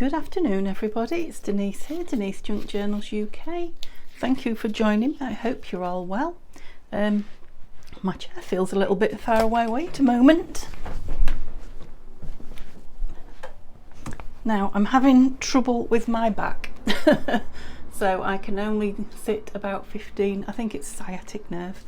Good afternoon everybody, it's Denise here, Denise Junk Journals UK. Thank you for joining me, I hope you're all well. My chair feels a little bit far away, wait a moment. Now I'm having trouble with my back, so I can only sit about 15, I think it's sciatic nerve.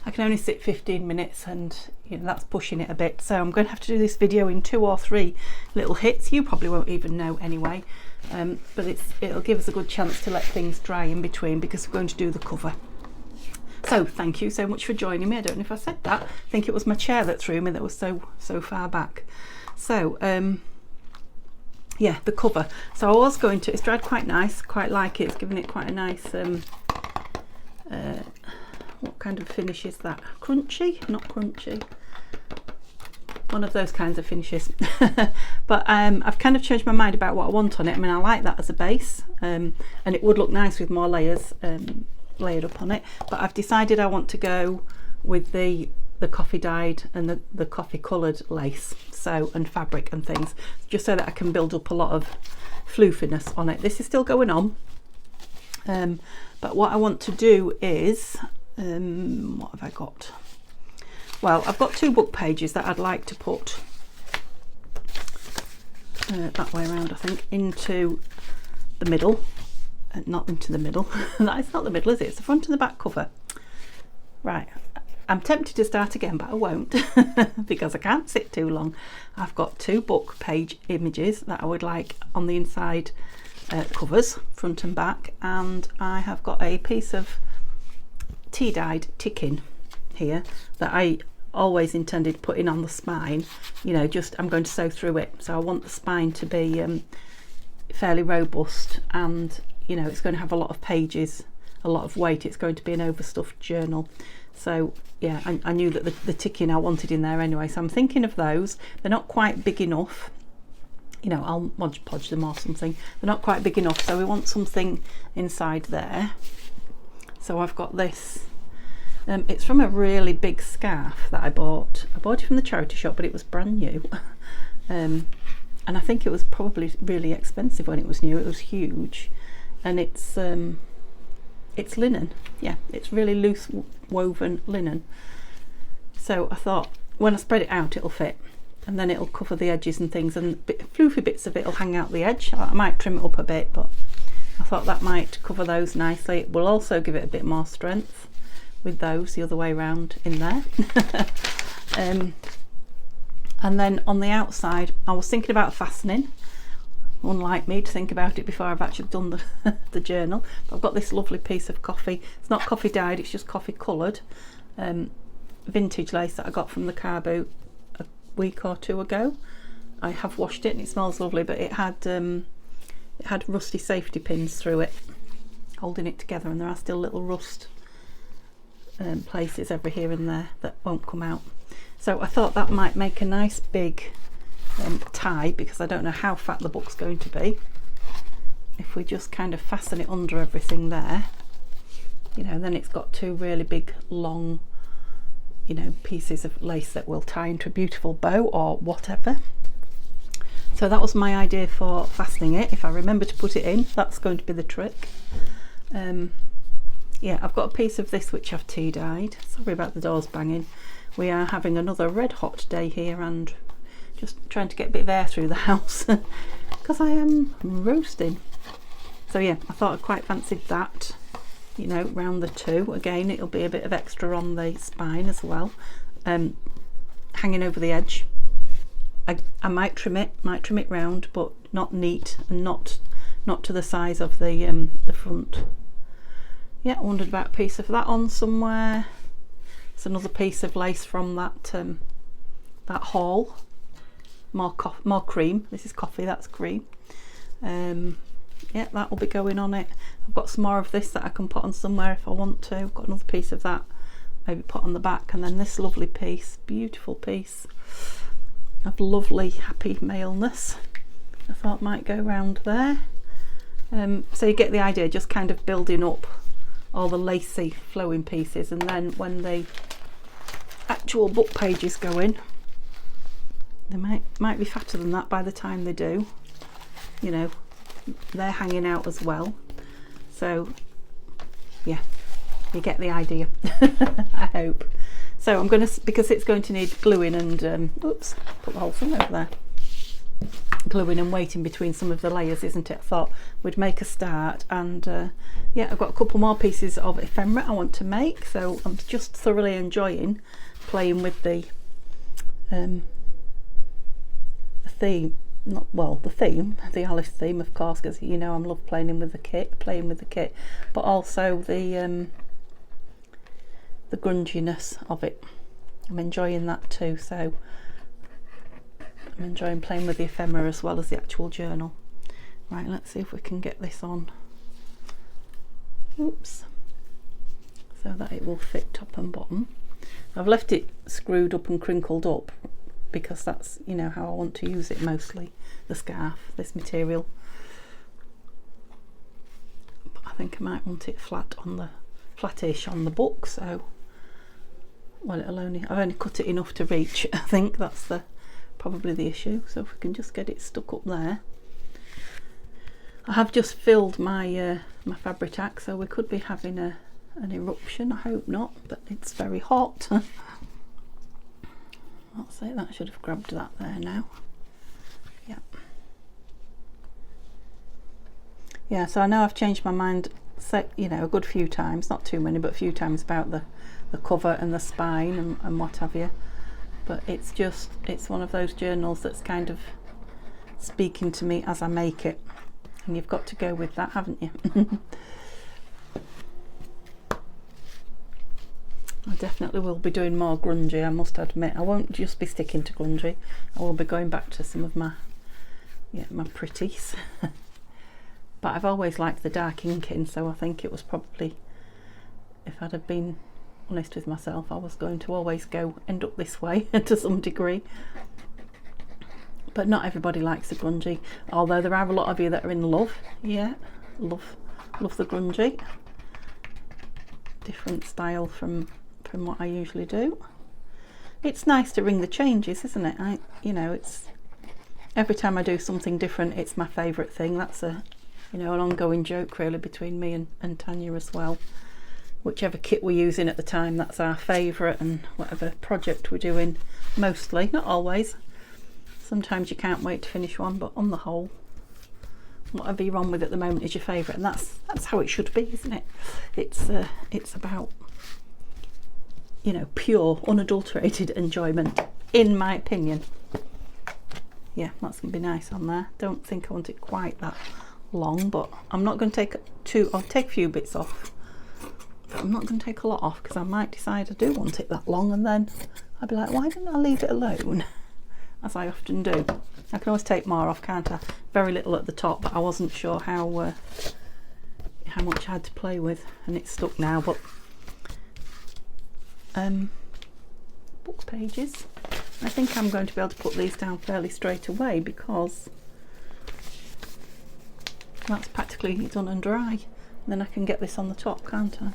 I can only sit 15 minutes and that's pushing it a bit, so I'm going to have to do this video in 2 or 3 little hits. You probably won't even know anyway, but it'll give us a good chance to let things dry in between because we're going to do the cover. So thank you so much for joining me. I don't know if I said that, I think it was my chair that threw me, that was so far back. So yeah, the cover. So I was going to, it's dried quite nice, quite like it, it's given it quite a nice what kind of finish is that? Crunchy? Not crunchy. One of those kinds of finishes. But I've kind of changed my mind about what I want on it. I mean, I like that as a base, and it would look nice with more layers layered up on it. But I've decided I want to go with the coffee dyed and the coffee coloured lace, and fabric and things, just so that I can build up a lot of floofiness on it. This is still going on, but what I want to do is what have I got? Well, I've got 2 book pages that I'd like to put that way around, I think, into the middle. Not into the middle. It's not the middle, is it? It's the front and the back cover. Right, I'm tempted to start again, but I won't because I can't sit too long. I've got 2 book page images that I would like on the inside covers, front and back, and I have got a piece of tea dyed ticking here that I always intended putting on the spine. Just I'm going to sew through it, so I want the spine to be fairly robust, and it's going to have a lot of pages, a lot of weight. It's going to be an overstuffed journal, so yeah, I knew that the ticking I wanted in there anyway, so I'm thinking of those. They're not quite big enough, I'll Mod Podge them or something. They're not quite big enough, so we want something inside there. So I've got this, it's from a really big scarf that I bought it from the charity shop, but it was brand new. And I think it was probably really expensive when it was new. It was huge, and it's linen. Yeah, it's really loose woven linen. So I thought when I spread it out it'll fit, and then it'll cover the edges and things, and floofy bits of it will hang out the edge. I might trim it up a bit, but I thought that might cover those nicely. It will also give it a bit more strength with those the other way around in there. And then on the outside I was thinking about fastening, unlike me to think about it before I've actually done the journal. But I've got this lovely piece of coffee, it's not coffee dyed, it's just coffee coloured vintage lace that I got from the car boot a week or 2 ago. I have washed it and it smells lovely, but it had rusty safety pins through it holding it together, and there are still little rust places every here and there that won't come out. So I thought that might make a nice big tie, because I don't know how fat the book's going to be. If we just kind of fasten it under everything there, then it's got 2 really big long pieces of lace that will tie into a beautiful bow or whatever. So that was my idea for fastening it. If I remember to put it in, that's going to be the trick. Yeah, I've got a piece of this which I've tea dyed. Sorry about the doors banging. We are having another red hot day here, and just trying to get a bit of air through the house because I am roasting. So yeah, I thought I quite fancied that, round the 2. Again, it'll be a bit of extra on the spine as well, hanging over the edge. I might trim it round, but not neat, and not to the size of the front. Yeah, I wondered about a piece of that on somewhere. It's another piece of lace from that haul. More cream. This is coffee, that's cream. Yeah, that will be going on it. I've got some more of this that I can put on somewhere if I want to. I've got another piece of that, maybe put on the back, and then this lovely piece, beautiful piece of lovely happy maleness, I thought might go round there. So you get the idea, just kind of building up all the lacy flowing pieces, and then when the actual book pages go in, they might be fatter than that by the time they do. you know, they're hanging out as well. So yeah, you get the idea. I hope. So I'm going to, because it's going to need gluing and oops, put the whole thing over there, gluing and waiting between some of the layers, isn't it? I thought we'd make a start, and yeah, I've got a couple more pieces of ephemera I want to make, so I'm just thoroughly enjoying playing with the theme, the Alice theme, of course, because you know I love playing with the kit, but also the grunginess of it. I'm enjoying that too, so I'm enjoying playing with the ephemera as well as the actual journal. Right, let's see if we can get this on. Oops. So that it will fit top and bottom. I've left it screwed up and crinkled up because that's, you know, how I want to use it mostly, the scarf, this material. But I think I might want it flattish on the book, so well, I've only cut it enough to reach. I think that's probably the issue. So if we can just get it stuck up there. I have just filled my my Fabri-Tac, so we could be having an eruption. I hope not, but it's very hot. I'll say that should have grabbed that there now. Yep. Yeah, so I know I've changed my mind, you know, a good few times, not too many, but a few times about the cover and the spine and what have you. But it's one of those journals that's kind of speaking to me as I make it, and you've got to go with that, haven't you? I definitely will be doing more grungy, I must admit. I won't just be sticking to grungy. I will be going back to some of my pretties. But I've always liked the dark inking, so I think it was probably, if I'd have been honest with myself, I was going to always end up this way to some degree. But not everybody likes the grungy, although there are a lot of you that are in love. Yeah, love the grungy. Different style from what I usually do. It's nice to ring the changes, isn't it? You know, it's every time I do something different, it's my favourite thing. That's an ongoing joke really between me and Tanya as well. Whichever kit we're using at the time, that's our favourite, and whatever project we're doing, mostly, not always. Sometimes you can't wait to finish one, but on the whole, whatever you're on with at the moment is your favourite, and that's how it should be, isn't it? It's about, you know, pure, unadulterated enjoyment, in my opinion. Yeah, that's going to be nice on there. Don't think I want it quite that long, but I'm not going to I'll take a few bits off. But I'm not going to take a lot off, because I might decide I do want it that long, and then I'll be like, why didn't I leave it alone? As I often do. I can always take more off, can't I? Very little at the top, but I wasn't sure how much I had to play with, and it's stuck now. But book pages, I think I'm going to be able to put these down fairly straight away, because that's practically done and dry. And then I can get this on the top, can't I?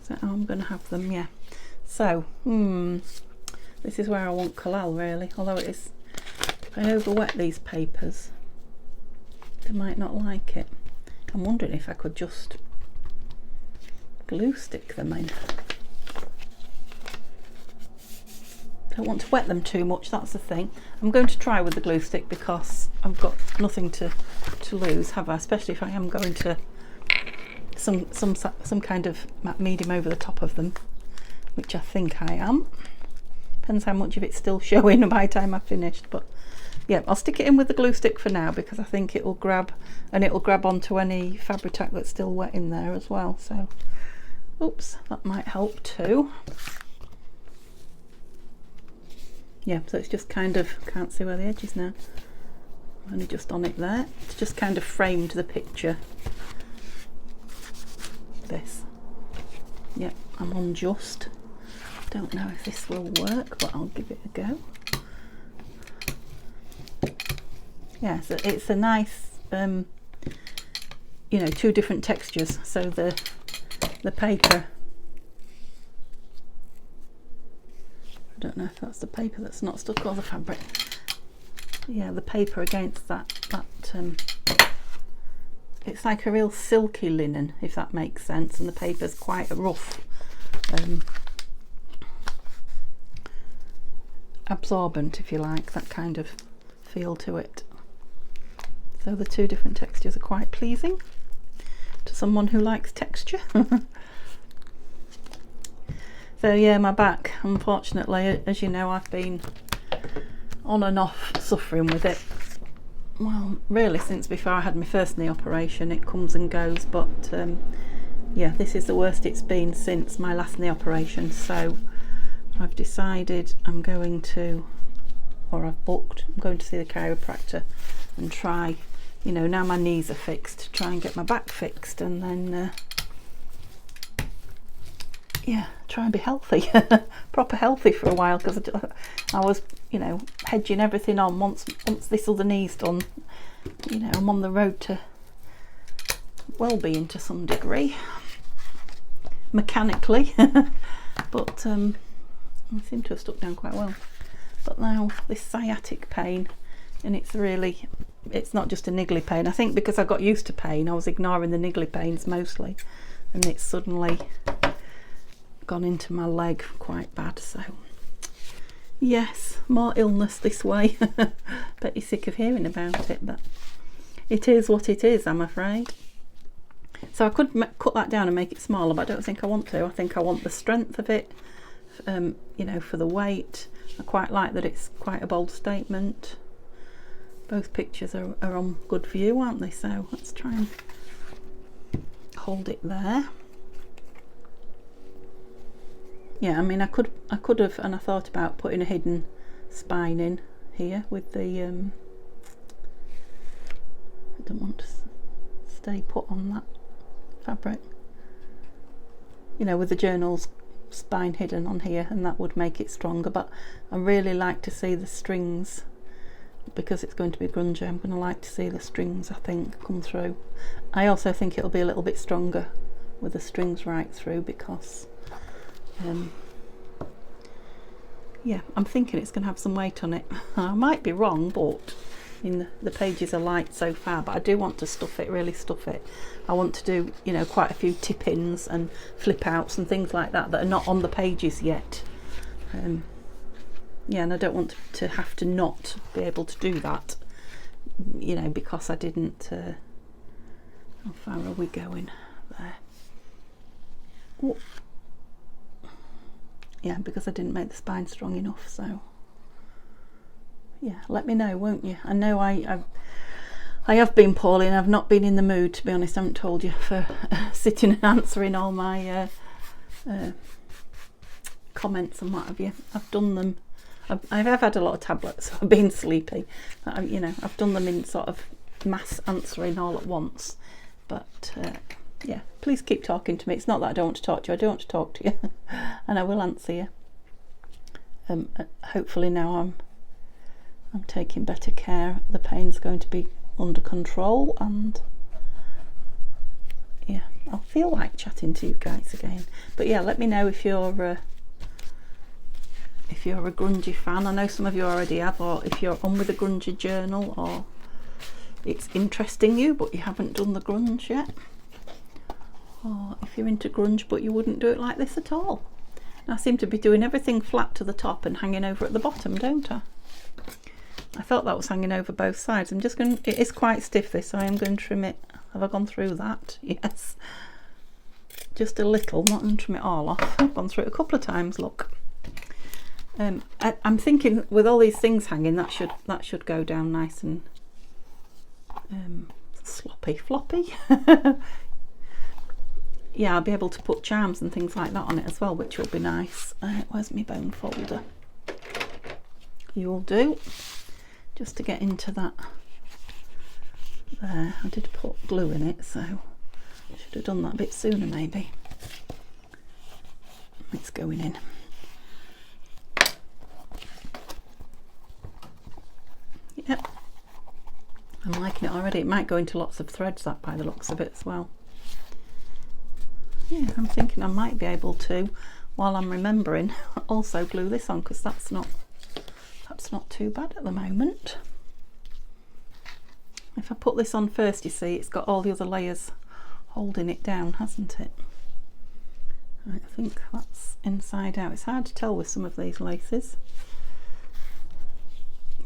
So I'm going to have them, yeah. So this is where I want collal really, although it is, if I overwet these papers, they might not like it. I'm wondering if I could just glue stick them in. Don't want to wet them too much, that's the thing. I'm going to try with the glue stick because I've got nothing to lose, have I? Especially if I am going to some kind of matte medium over the top of them, which I think I am. Depends how much of it's still showing by the time I've finished, but yeah, I'll stick it in with the glue stick for now, because I think it'll grab onto any Fabri-Tac that's still wet in there as well. So oops, that might help too. Yeah, so it's just kind of, can't see where the edge is now, only just on it there. It's just kind of framed the picture. This, yeah, I'm on just. Don't know if this will work, but I'll give it a go. Yeah, so it's a nice, you know, two different textures. So the paper, I don't know if that's the paper that's not stuck or the fabric. yeah, the paper against that it's like a real silky linen, if that makes sense, and the paper's quite rough, absorbent, if you like, that kind of feel to it. So the two different textures are quite pleasing to someone who likes texture. So yeah, my back, unfortunately, as you know, I've been on and off suffering with it. Well, really since before I had my first knee operation. It comes and goes, but yeah, this is the worst it's been since my last knee operation. So I've decided I'm going to, or I've booked, I'm going to see the chiropractor and try, you know, now my knees are fixed, try and get my back fixed, and then yeah, try and be healthy, proper healthy for a while, because I was, you know, hedging everything on. Once this other knee's done, you know, I'm on the road to well-being to some degree, mechanically, but I seem to have stuck down quite well. But now this sciatic pain, and it's not just a niggly pain. I think because I got used to pain, I was ignoring the niggly pains mostly, and it's suddenly gone into my leg quite bad. So yes, more illness this way. Bet you're sick of hearing about it, but it is what it is, I'm afraid. So I could cut that down and make it smaller, but I don't think I want to. I think I want the strength of it, you know, for the weight. I quite like that it's quite a bold statement. Both pictures are on good view, aren't they? So let's try and hold it there. Yeah, I mean, I could have, and I thought about putting a hidden spine in here with the I don't want to stay put on that fabric, you know, with the journal's spine hidden on here, and that would make it stronger. But I really like to see the strings, because it's going to be grungy. I'm going to like to see the strings, I think, come through. I also think it'll be a little bit stronger with the strings right through, because yeah, I'm thinking it's going to have some weight on it. I might be wrong, but the pages are light so far, but I do want to stuff it, really stuff it. I want to do, you know, quite a few tip-ins and flip outs and things like that are not on the pages yet. Yeah, and I don't want to have to not be able to do that, you know, because I didn't how far are we going there? Oh. Yeah, because I didn't make the spine strong enough. So yeah, let me know, won't you? I know I have been poorly, and I've not been in the mood, to be honest. I haven't told you, for sitting and answering all my comments and what have you. I've done them. I have had a lot of tablets, so I've been sleepy. You know, I've done them in sort of mass answering all at once. But yeah, please keep talking to me. It's not that I don't want to talk to you. I do want to talk to you, and I will answer you. Hopefully now I'm taking better care. The pain's going to be under control, and yeah, I'll feel like chatting to you guys again. But yeah, let me know if you're a grungy fan. I know some of you already have, or if you're on with a grungy journal, or it's interesting you but you haven't done the grunge yet, or if you're into grunge but you wouldn't do it like this at all. And I seem to be doing everything flat to the top and hanging over at the bottom, don't I? I thought that was hanging over both sides. I'm just going to, it is quite stiff this, so I am going to trim it. Have I gone through that? Yes, just a little, not going to trim it all off. I've gone through it a couple of times, look. I'm thinking with all these things hanging, that should go down nice and floppy. Yeah, I'll be able to put charms and things like that on it as well, which will be nice. Where's my bone folder? You'll do, just to get into that there. I did put glue in it, so I should have done that a bit sooner maybe. It's going in. Yep, I'm liking it already. It might go into lots of threads, that, by the looks of it as well. Yeah, I'm thinking I might be able to, while I'm remembering, also glue this on, because that's not too bad at the moment. If I put this on first, you see, it's got all the other layers holding it down, hasn't it? Right, I think that's inside out. It's hard to tell with some of these laces.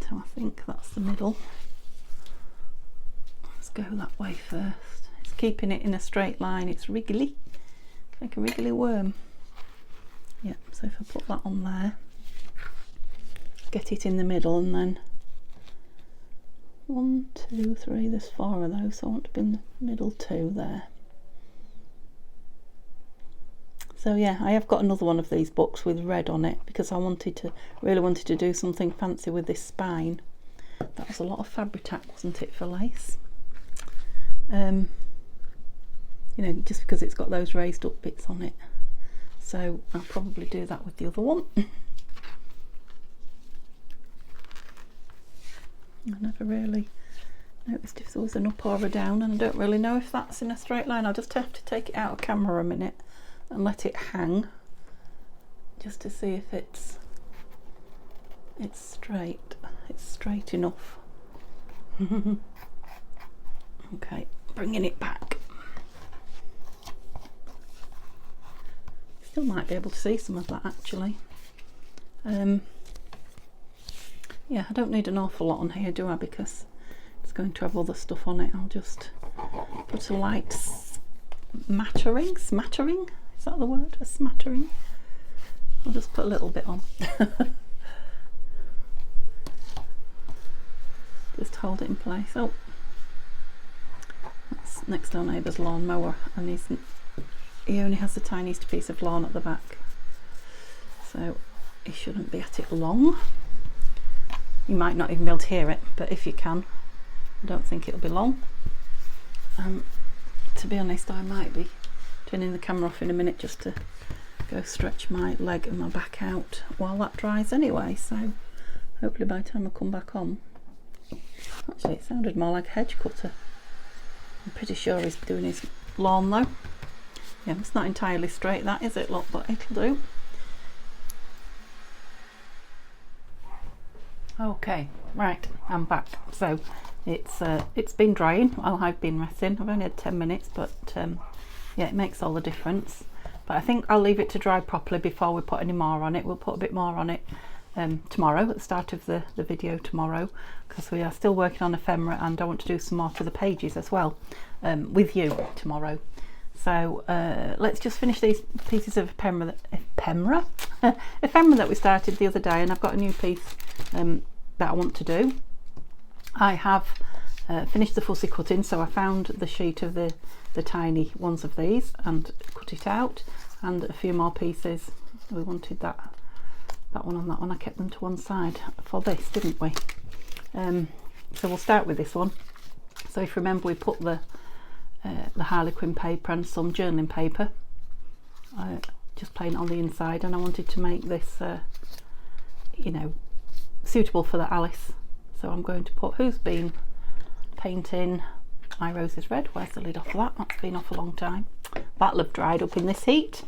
So I think that's the middle. Let's go that way first. It's keeping it in a straight line. It's wriggly, like a wriggly worm. Yeah, so if I put that on there, get it in the middle, and then 1, 2, 3, there's 4 of those, so I want to be in the middle 2 there. So yeah, I have got another one of these books with red on it because I really wanted to do something fancy with this spine. That was a lot of Fabri-Tac, wasn't it, for lace? You know, just because it's got those raised up bits on it. So I'll probably do that with the other one. I never really noticed if there was an up or a down, and I don't really know if that's in a straight line. I'll just have to take it out of camera a minute and let it hang just to see if it's straight. It's straight enough. Okay, bringing it back. Still might be able to see some of that actually. Yeah, I don't need an awful lot on here, do I? Because it's going to have other stuff on it. I'll just put a light smattering. Is that the word? A smattering? I'll just put a little bit on. Just hold it in place. Oh, that's next door neighbour's lawnmower, and he only has the tiniest piece of lawn at the back, so he shouldn't be at it long. You might not even be able to hear it, but if you can, I don't think it'll be long. To be honest, I might be turning the camera off in a minute just to go stretch my leg and my back out while that dries anyway, so hopefully by the time I come back on. Actually, it sounded more like a hedge cutter. I'm pretty sure he's doing his lawn though. Yeah, it's not entirely straight, that, is it? Look, but it'll do. Okay, right, I'm back. So it's been drying while I've been resting. I've only had 10 minutes, but yeah, it makes all the difference. But I think I'll leave it to dry properly before we put any more on it. We'll put a bit more on it tomorrow, at the start of the video tomorrow, because we are still working on ephemera, and I want to do some more to the pages as well with you tomorrow. So let's just finish these pieces of ephemera that we started the other day, and I've got a new piece that I want to do. I have finished the fussy cutting, so I found the sheet of the tiny ones of these and cut it out, and a few more pieces. We wanted that one and that one. I kept them to one side for this, didn't we? So we'll start with this one. So if you remember, we put the Harlequin paper and some journaling paper, just plain on the inside, and I wanted to make this you know, suitable for the Alice. So I'm going to put Who's Been painting My Roses Red. Where's the lid off of that? That's been off a long time. That'll have dried up in this heat.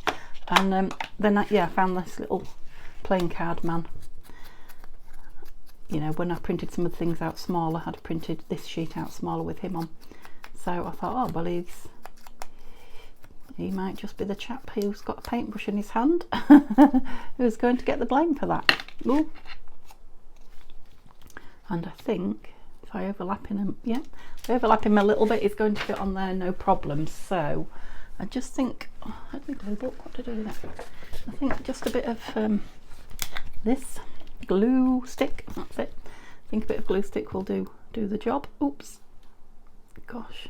And then I found this little playing card man. You know, when I printed some of the things out smaller, I'd printed this sheet out smaller with him on. So I thought, oh well, he might just be the chap who's got a paintbrush in his hand who's going to get the blame for that. Ooh. And I think if I overlap him, yeah, if I overlap him a little bit, he's going to fit on there no problem. So I just think, oh, let me glue book, what to do with that? I think just a bit of this glue stick, that's it. I think a bit of glue stick will do the job. Oops, gosh,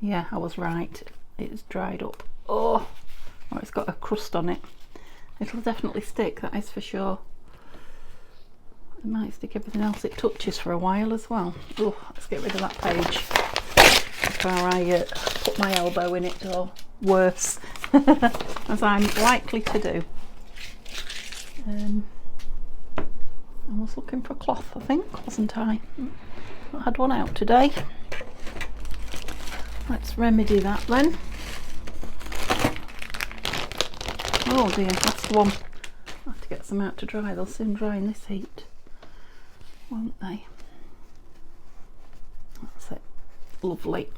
yeah, I was right, it's dried up. Oh, it's got a crust on it. It'll definitely stick, that is for sure. It might stick everything else it touches for a while as well. Oh, let's get rid of that page before I put my elbow in it, or worse, as I'm likely to do. I was looking for a cloth, I think, wasn't I? I had one out today. Let's remedy that then. Oh dear, that's the one. I have to get some out to dry. They'll soon dry in this heat, won't they? That's it. lovely.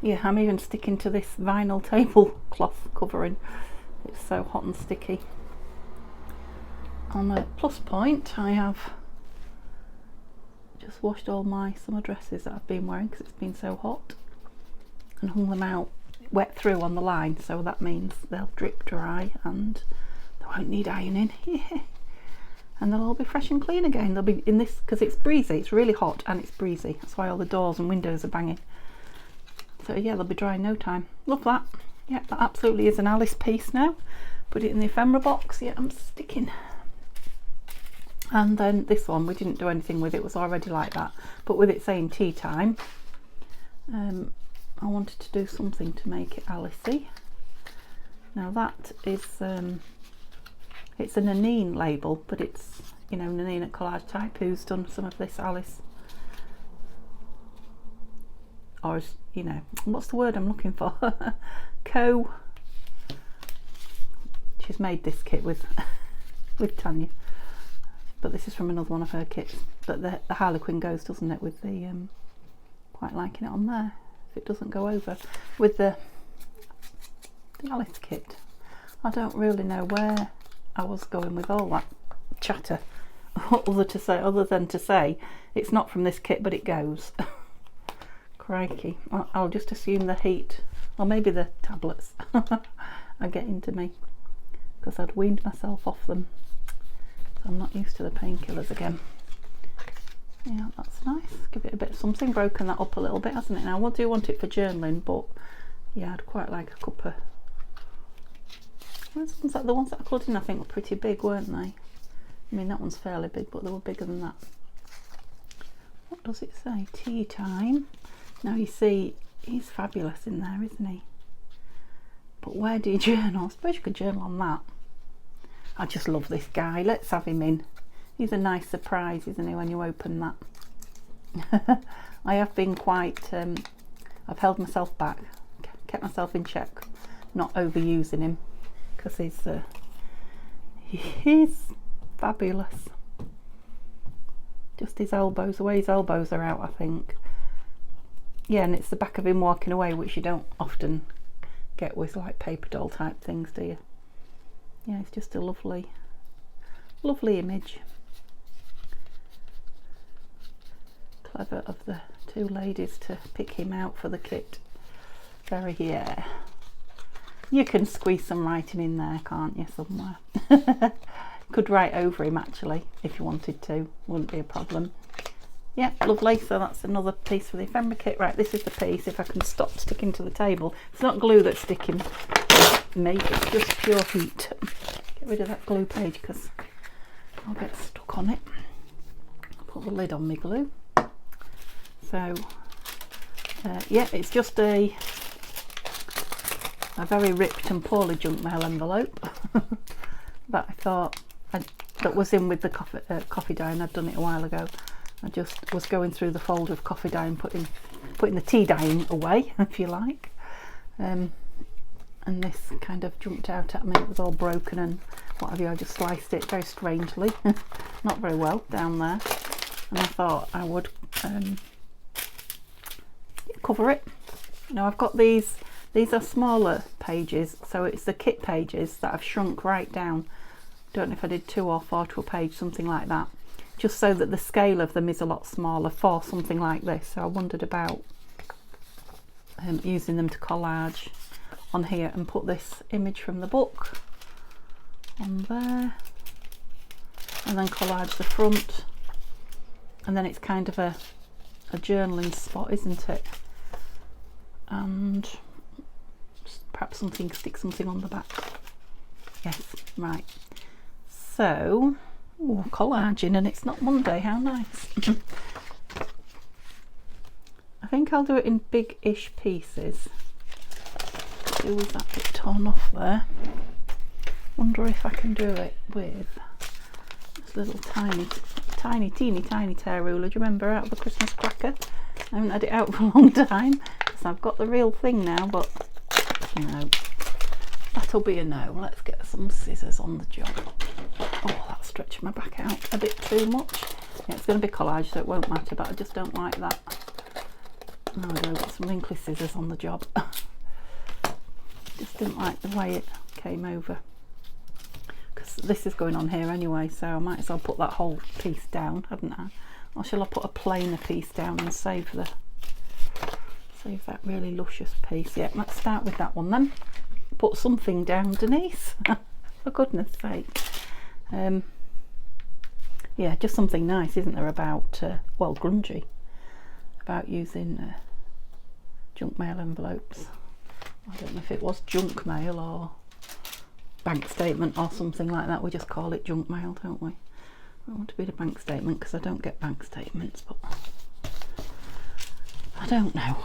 Yeah, I'm even sticking to this vinyl tablecloth covering. It's so hot and sticky. On a plus point, I have just washed all my summer dresses that I've been wearing because it's been so hot, and hung them out wet through on the line, so that means they'll drip dry and they won't need ironing. Yeah. And they'll all be fresh and clean again. They'll be in this, because it's breezy, it's really hot and it's breezy, that's why all the doors and windows are banging. So yeah, they'll be dry in no time. Love that. Yeah, that absolutely is an Alice piece now. Put it in the ephemera box. Yeah, I'm sticking. And then this one, we didn't do anything with, it was already like that, but with it saying tea time, I wanted to do something to make it Alice-y. Now that is it's a Nanine label, but it's, you know, Nanine at Collage Type, who's done some of this Alice, or, you know, what's the word I'm looking for? She's made this kit with with Tanya, but this is from another one of her kits. But the Harlequin goes, doesn't it, with the quite liking it on there, if it doesn't go over with the Alice kit. I don't really know where I was going with all that chatter other than to say it's not from this kit, but it goes. Crikey, I'll just assume the heat, or maybe the tablets are getting to me, because I'd weaned myself off them, so I'm not used to the painkillers again. Yeah, that's nice. Give it a bit of something. Broken that up a little bit, hasn't it? Now I do want it for journaling, but yeah, I'd quite like a cuppa. The ones that I coloured in, I think, were pretty big, weren't they? I mean, that one's fairly big, but they were bigger than that. What does it say? Tea time. Now you see, he's fabulous in there, isn't he? But where do you journal? I suppose you could journal on that. I just love this guy. Let's have him in. He's a nice surprise, isn't he, when you open that? I have been quite, I've held myself back, kept myself in check, not overusing him, because he's fabulous. Just his elbows, the way his elbows are out, I think. Yeah, and it's the back of him walking away, which you don't often get with like paper doll type things, do you? Yeah, it's just a lovely image. Clever of the two ladies to pick him out for the kit. Very, yeah. You can squeeze some writing in there, can't you, somewhere? Could write over him actually, if you wanted to, wouldn't be a problem. Yeah, lovely. So that's another piece for the ephemera kit. Right, this is the piece, if I can stop sticking to the table. It's not glue that's sticking me, it's just pure heat. Get rid of that glue page because I'll get stuck on it. Put the lid on my glue. So yeah, it's just a very ripped and poorly junk mail envelope that I thought that was in with the coffee dye, and I'd done it a while ago. I just was going through the folder of coffee dye and putting the tea dyeing away, if you like, and this kind of jumped out at me. It was all broken and what have you. I just sliced it very strangely, not very well down there, and I thought I would cover it. Now I've got these are smaller pages, so it's the kit pages that I've shrunk right down. Don't know if I did 2 or 4 to a page, something like that, just so that the scale of them is a lot smaller for something like this. So I wondered about using them to collage on here and put this image from the book on there, and then collage the front, and then it's kind of a journaling spot, isn't it? And perhaps stick something on the back. Yes, right. So, ooh, collaging, and it's not Monday, how nice. I think I'll do it in big-ish pieces. Do with that bit torn off there. Wonder if I can do it with this little teeny tear ruler. Do you remember, out of the Christmas cracker? I haven't had it out for a long time because I've got the real thing now, but no, that'll be a no. Let's get some scissors on the job. Oh, that's stretching my back out a bit too much. Yeah, it's going to be collage, so it won't matter, but I just don't like that No, I don't, got some wrinkly scissors on the job. Just didn't like the way it came over, because this is going on here anyway, so I might as well put that whole piece down, hadn't I? Or shall I put a plainer piece down and save that really luscious piece? Yeah, let's start with that one then. Put something down, Denise. For goodness sake. Yeah, just something nice, isn't there, about well, grungy, about using junk mail envelopes. I don't know if it was junk mail or bank statement or something like that. We just call it junk mail, don't we? I want to be the bank statement because I don't get bank statements, but I don't know.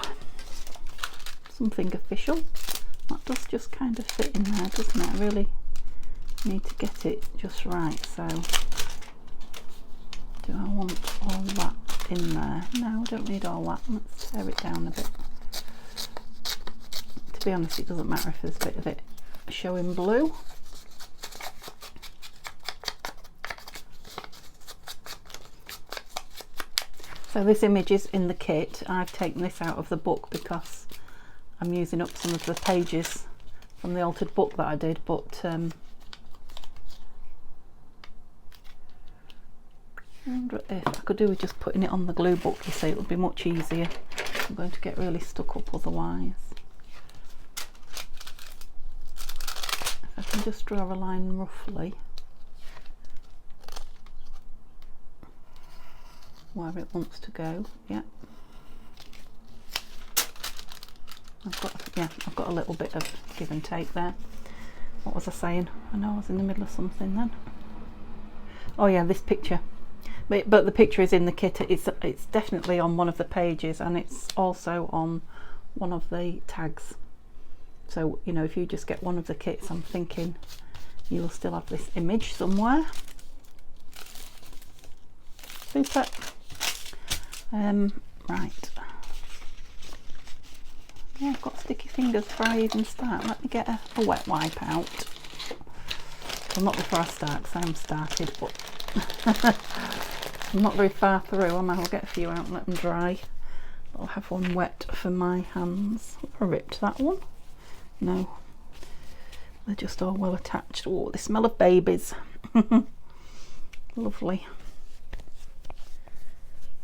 Something official. That does just kind of fit in there, doesn't it? I really need to get it just right. So do I want all that in there? No, I don't need all that. Let's tear it down a bit. To be honest, it doesn't matter if there's a bit of it showing blue. So this image is in the kit. I've taken this out of the book because I'm using up some of the pages from the altered book that I did, but I wonder if I could do with just putting it on the glue book. You see, it would be much easier. I'm going to get really stuck up otherwise. If I can just draw a line roughly where it wants to go. Yeah, I've got a little bit of give and take there. What was I saying? I know I was in the middle of something then. Oh yeah, this picture. But the picture is in the kit. It's definitely on one of the pages, and it's also on one of the tags. So, you know, if you just get one of the kits, I'm thinking you'll still have this image somewhere. Super. Right. Yeah, I've got sticky fingers before I even start. Let me get a wet wipe out. Well, not before I start, because I am started, but I'm not very far through. I'll get a few out and let them dry. I'll have one wet for my hands. I ripped that one. No, they're just all well attached. Oh, they smell of babies. Lovely.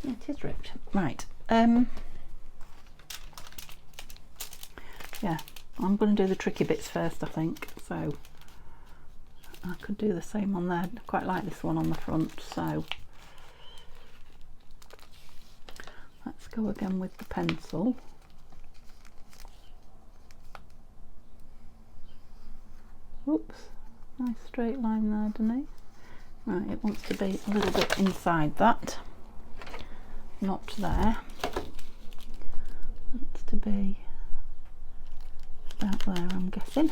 Yeah, it is ripped. Right. Yeah, I'm going to do the tricky bits first, I think. So I could do the same on there. I quite like this one on the front. So let's go again with the pencil. Oops, nice straight line there, Denise. Right, it wants to be a little bit inside that, not there. It wants to be about there, I'm guessing.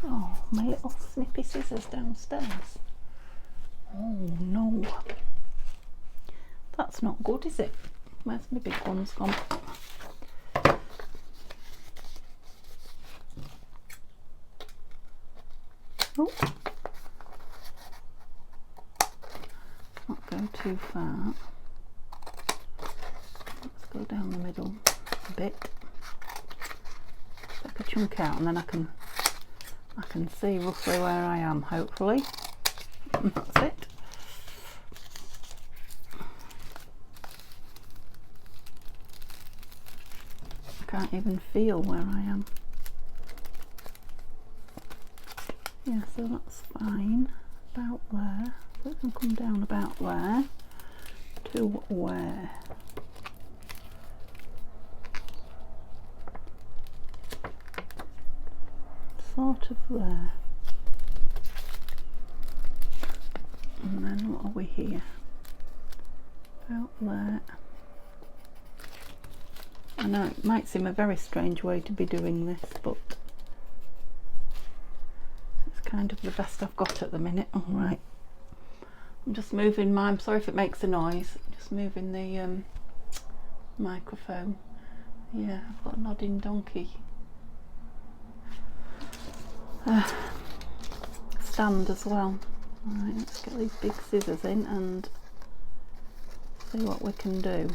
Oh, my little snippy scissors downstairs. Oh no, that's not good, is it? Where's my big ones gone? Oh, not go too far. Let's go down the middle a bit. Take a chunk out, and then I can see roughly where I am. Hopefully, and that's it. I can't even feel where I am. Yeah, so that's fine. About there. So it can come down about there to where? Sort of there. And then what are we here? About there. I know it might seem a very strange way to be doing this, but kind of the best I've got at the minute. All right, I'm just moving my, I'm sorry if it makes a noise, just moving the microphone. Yeah, I've got a nodding donkey stand as well. All right, let's get these big scissors in and See what we can do.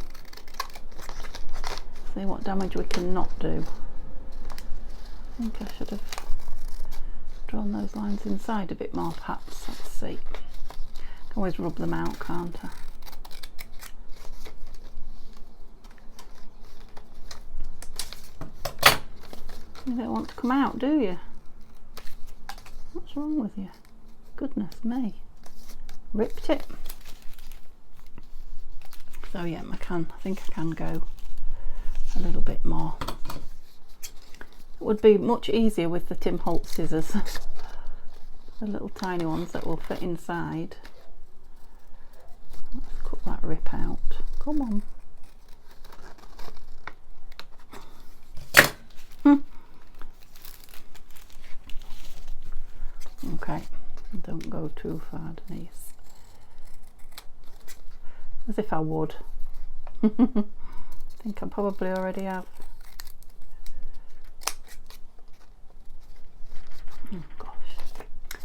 See what damage we can not do. I think I should have drawn those lines inside a bit more perhaps. Let's see. Can always rub them out, can't I? You don't want to come out, do you? What's wrong with you? Goodness me. Ripped it. So yeah, I think I can go a little bit more. It would be much easier with the Tim Holtz scissors. The little tiny ones that will fit inside. Let's cut that rip out. Come on. Okay, don't go too far, Denise. As if I would. I think I probably already have. Oh gosh.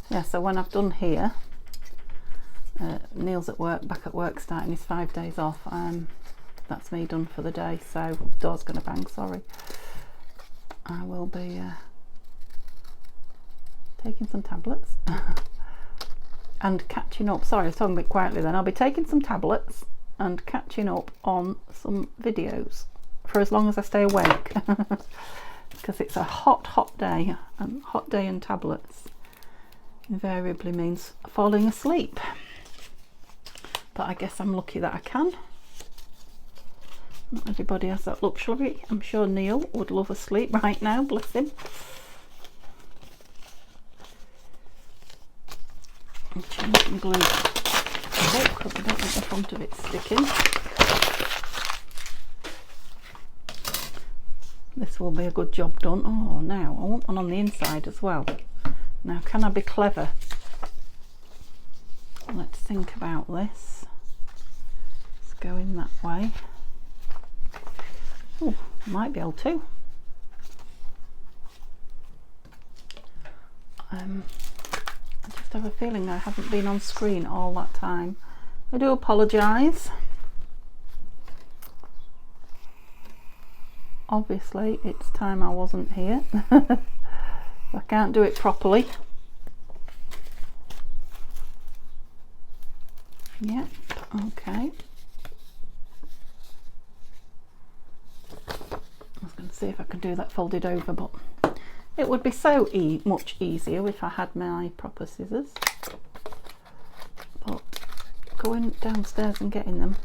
Yeah, so when I've done here, Neil's at work, back at work, starting his 5 days off. That's me done for the day, so door's gonna bang, sorry. I will be taking some tablets and catching up. Sorry, I was talking a bit quietly then. I'll be taking some tablets and catching up on some videos for as long as I stay awake because it's a hot day, and hot day and tablets invariably means falling asleep, but I guess I'm lucky that I can. Not everybody has that luxury. I'm sure Neil would love a sleep right now, bless him. Change some glue because I don't want the front of it sticking. This will be a good job done. Oh, now I want one on the inside as well. Now, can I be clever? Let's think about this. Let's go in that way. Oh, might be able to. I just have a feeling I haven't been on screen all that time. I do apologise. Obviously it's time I wasn't here. I can't do it properly. Yeah, okay. I was going to see if I could do that folded over, but it would be so much easier if I had my proper scissors. But going downstairs and getting them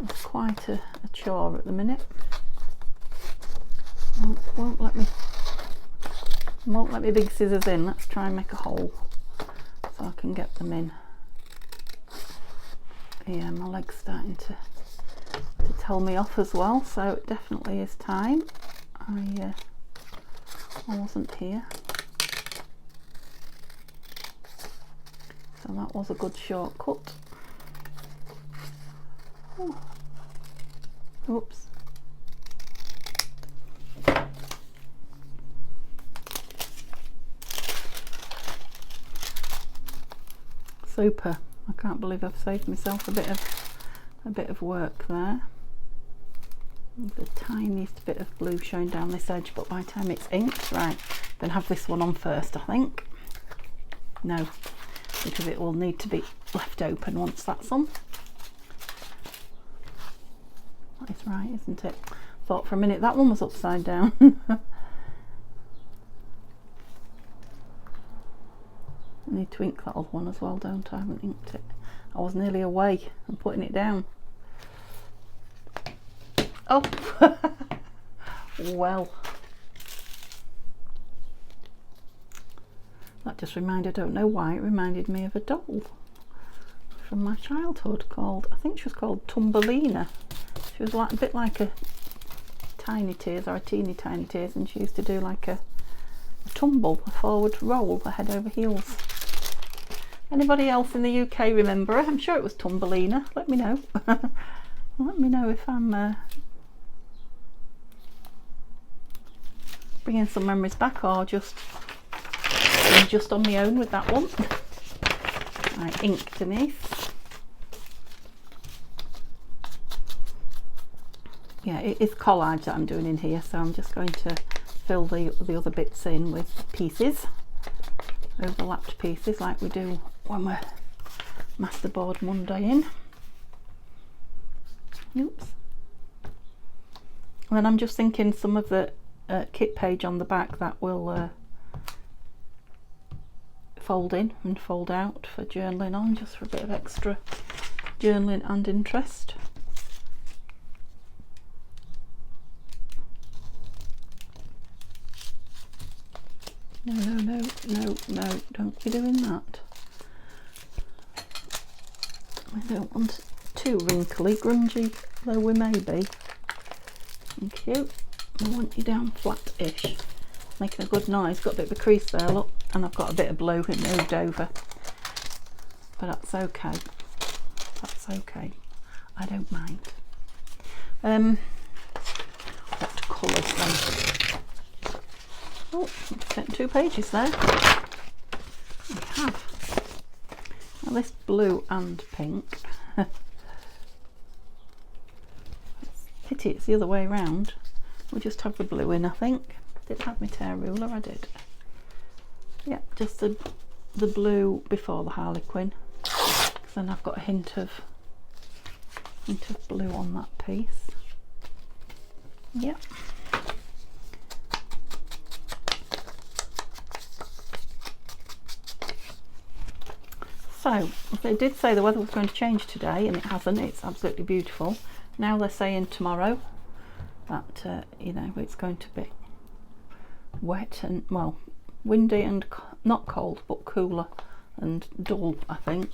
is quite a chore at the minute. Won't let me big scissors in. Let's try and make a hole so I can get them in. Yeah, my leg's starting to tell me off as well, so it definitely is time. I wasn't here, so that was a good shortcut. Oh. Oops. Super. I can't believe I've saved myself a bit of work there. The tiniest bit of glue showing down this edge, but by the time it's inked, right, then have this one on first, I think. No, because it will need to be left open once that's on. That is right, isn't it? Thought for a minute that one was upside down. I need to ink that old one as well, don't I? I haven't inked it. I was nearly away and putting it down. Oh, well. That just reminded, I don't know why, it reminded me of a doll from my childhood called, I think she was called Thumbelina. She was like a bit like a Tiny Tears or a teeny Tiny Tears, and she used to do like a tumble, a forward roll, a head over heels. Anybody else in the UK remember her? I'm sure it was Thumbelina. Let me know. Let me know if I'm bringing some memories back, or just on my own with that one. Right, ink, Denise. yeah, it is collage that I'm doing in here, so I'm just going to fill the other bits in with pieces, overlapped pieces, like we do when we're masterboard Mondaying. Oops. And then I'm just thinking some of the kit page on the back that will fold in and fold out for journaling on, just for a bit of extra journaling and interest. No, no, no, no, no, don't be doing that. I don't want it too wrinkly, grungy though we may be. Thank you. I want you down flat-ish. Making a good noise. Got a bit of a crease there, look. And I've got a bit of blue it moved over. But that's okay. That's okay. I don't mind. What colours then? Oh, I'm just getting 2 pages there. We have. Now this blue and pink. Pity it's the other way around. We'll just have the blue in, I think. Did I have my tear ruler? I did. Yeah, just the blue before the Harlequin. Then I've got a hint of blue on that piece. Yep. So they did say the weather was going to change today, and it hasn't. It's absolutely beautiful. Now they're saying tomorrow that you know, it's going to be wet and, well, windy and not cold but cooler and dull. I think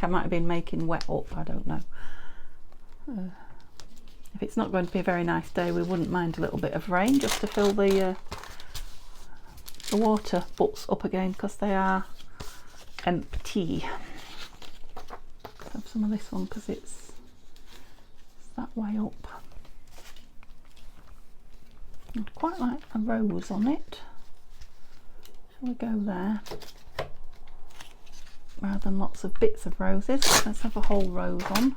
I might have been making wet up, I don't know. If it's not going to be a very nice day, we wouldn't mind a little bit of rain just to fill the water butts up again, because they are empty. Let's have some of this one because it's that way up. I'd quite like a rose on it. Shall we go there? Rather than lots of bits of roses, let's have a whole rose on.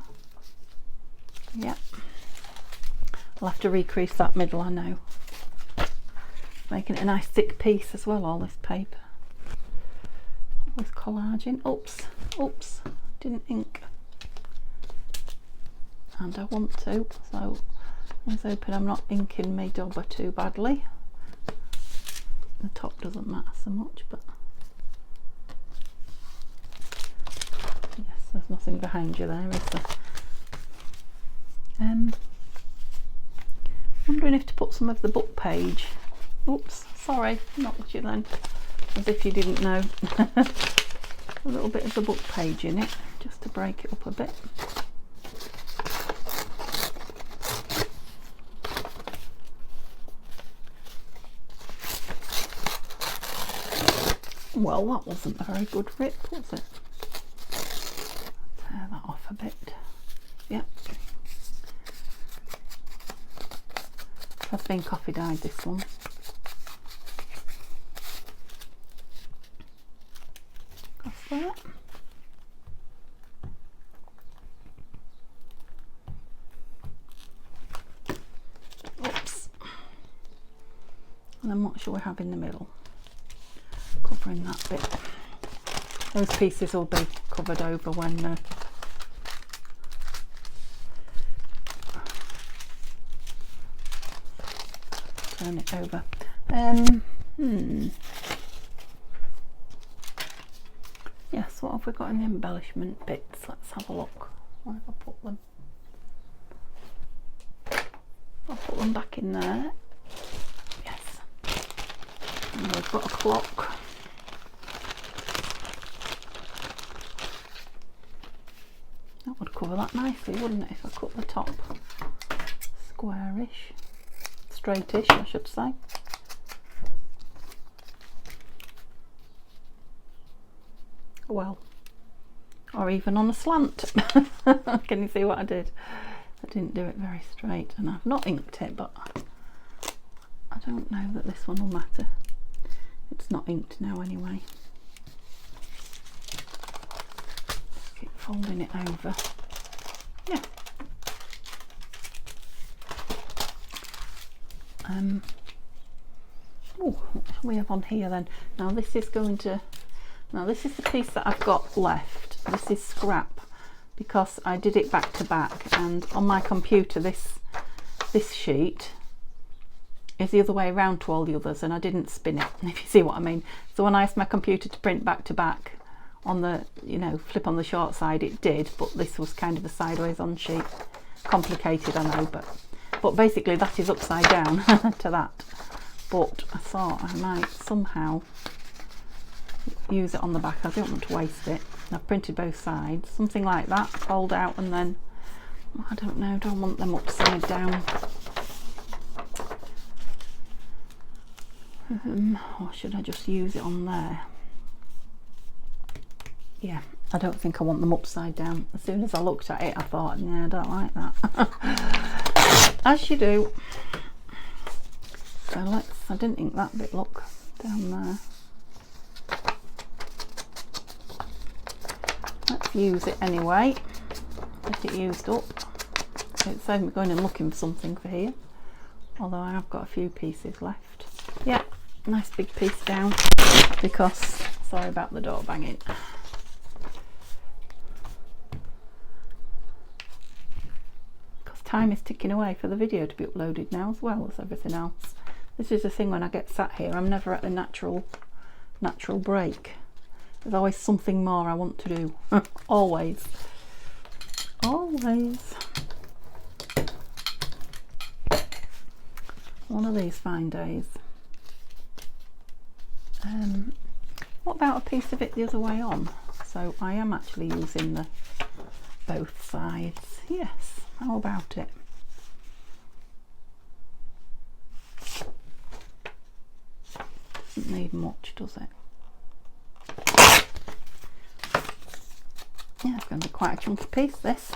Yep. I'll have to recrease that middle, I know. Making it a nice thick piece as well, all this paper. With collaging. Oops, oops, didn't ink. And I want to, so let's hoping I'm not inking my dauber too badly. The top doesn't matter so much, but yes, there's nothing behind you there, is there? Wondering if to put some of the book page. Oops, sorry, not at you then, as if you didn't know. A little bit of the book page in it, just to break it up a bit. Well, that wasn't a very good rip, was it? Tear that off a bit. Yep. Has been coffee dyed, this one. Across that. Oops. And then what shall we have in the middle? Covering that bit. Those pieces will be covered over when turn it over. Yes, what have we got in the embellishment bits? Let's have a look. Where have I put them? I'll put them back in there. Yes. And we've got a clock. That would cover that nicely, wouldn't it, if I cut the top squarish, straightish, I should say. Well, or even on a slant. Can you see what I did? I didn't do it very straight, and I've not inked it, but I don't know that this one will matter. It's not inked now anyway. Keep folding it over. Yeah. Oh, what shall we have on here then? Now this is the piece that I've got left. This is scrap because I did it back to back, and on my computer this sheet is the other way around to all the others, and I didn't spin it, if you see what I mean. So when I asked my computer to print back to back on the, you know, flip on the short side, it did, but this was kind of a sideways on sheet. Complicated, I know, but basically that is upside down to that. But I thought I might somehow use it on the back. I don't want to waste it. I've printed both sides, something like that, fold out, and then, I don't know, don't want them upside down. Or should I just use it on there? Yeah, I don't think I want them upside down. As soon as I looked at it, I thought, nah, I don't like that. As you do. So I didn't think that bit, look, down there. Let's use it anyway. Get it used up. It saves me going and looking for something for here. Although I have got a few pieces left. Yeah, nice big piece down because, sorry about the door banging. Because time is ticking away for the video to be uploaded now, as well as everything else. This is the thing, when I get sat here, I'm never at a natural break. There's always something more I want to do. Always. Always. One of these fine days. What about a piece of it the other way on? So I am actually using the both sides. Yes, how about it? Doesn't need much, does it? Yeah, it's going to be quite a chunky piece, this.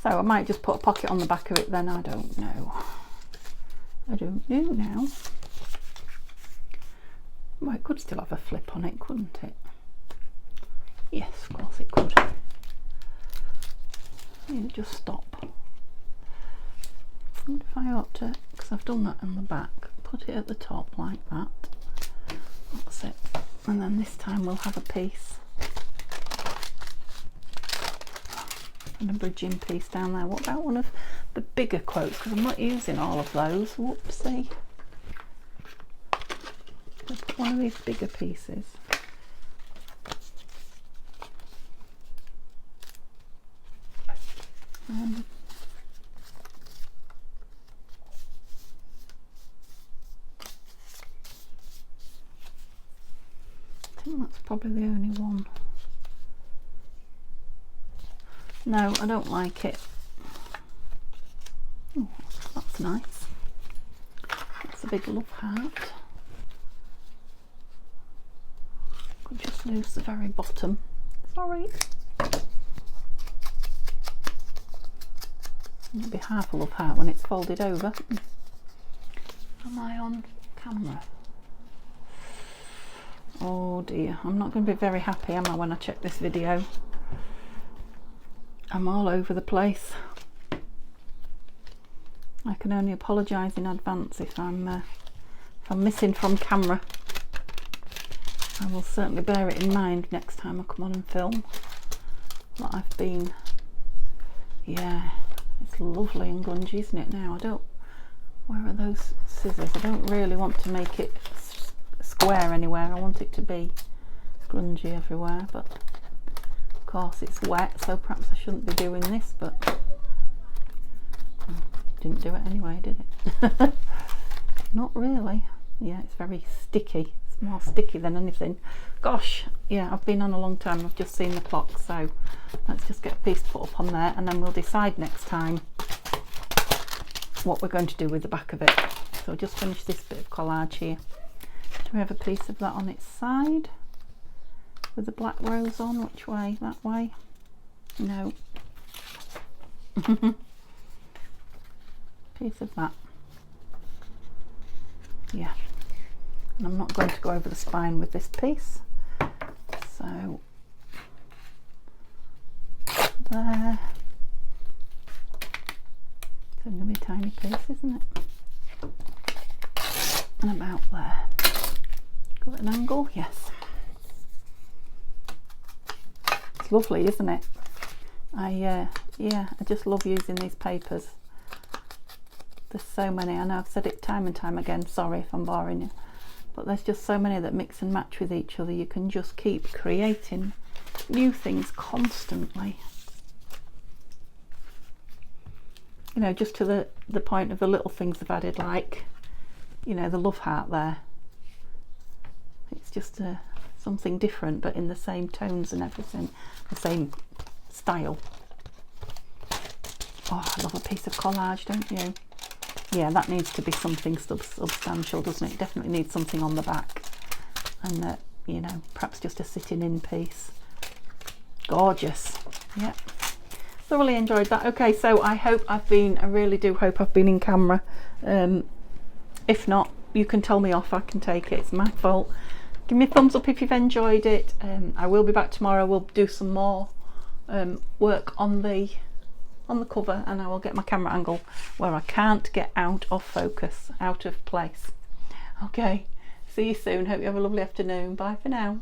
So I might just put a pocket on the back of it then, I don't know. I don't know now. Well, it could still have a flip on it, couldn't it? Yes, of course it could. It'll just stop. I wonder if I ought to, because I've done that on the back, put it at the top like that. That's it. And then this time we'll have a piece. And a bridging piece down there. What about one of the bigger quotes? Because I'm not using all of those. Whoopsie. Let's put one of these bigger pieces. I think that's probably the only one. No, I don't like it. Oh, that's nice. That's a big love heart. Could just lose the very bottom. Sorry. It'll be half a love heart when it's folded over. Am I on camera? Oh dear, I'm not going to be very happy, am I, when I check this video? I'm all over the place. I can only apologise in advance if I'm missing from camera. I will certainly bear it in mind next time I come on and film that I've been. Yeah, it's lovely and grungy, isn't it now? Where are those scissors? I don't really want to make it square anywhere. I want it to be grungy everywhere, but of course it's wet, so perhaps I shouldn't be doing this, but didn't do it anyway, did it? Not really. Yeah, it's very sticky. It's more sticky than anything. Gosh, yeah, I've been on a long time. I've just seen the clock, so let's just get a piece to put up on there, and then we'll decide next time what we're going to do with the back of it. So I'll just finish this bit of collage here. Do we have a piece of that on its side with the black rose on? Which way? That way? No. Piece of that. Yeah. And I'm not going to go over the spine with this piece. So there. It's only going to be a tiny piece, isn't it? and about there. Got an angle? Yes. It's lovely, isn't it? Yeah, I just love using these papers. There's so many. I know I've said it time and time again, sorry if I'm boring you, but there's just so many that mix and match with each other. You can just keep creating new things constantly. You know, just to the point of the little things I've added, like, you know, the love heart there. It's just something different, but in the same tones and everything, the same style. Oh, I love a piece of collage, don't you? Yeah, that needs to be something substantial, doesn't it? Definitely needs something on the back, and you know, perhaps just a sitting in piece. Gorgeous. Yeah, thoroughly enjoyed that. Okay, so I really do hope I've been in camera. If not, you can tell me off. I can take it. It's my fault. Give me a thumbs up if you've enjoyed it. I will be back tomorrow. We'll do some more work on the cover, and I will get my camera angle where I can't get out of focus, out of place. Okay, see you soon. Hope you have a lovely afternoon. Bye for now.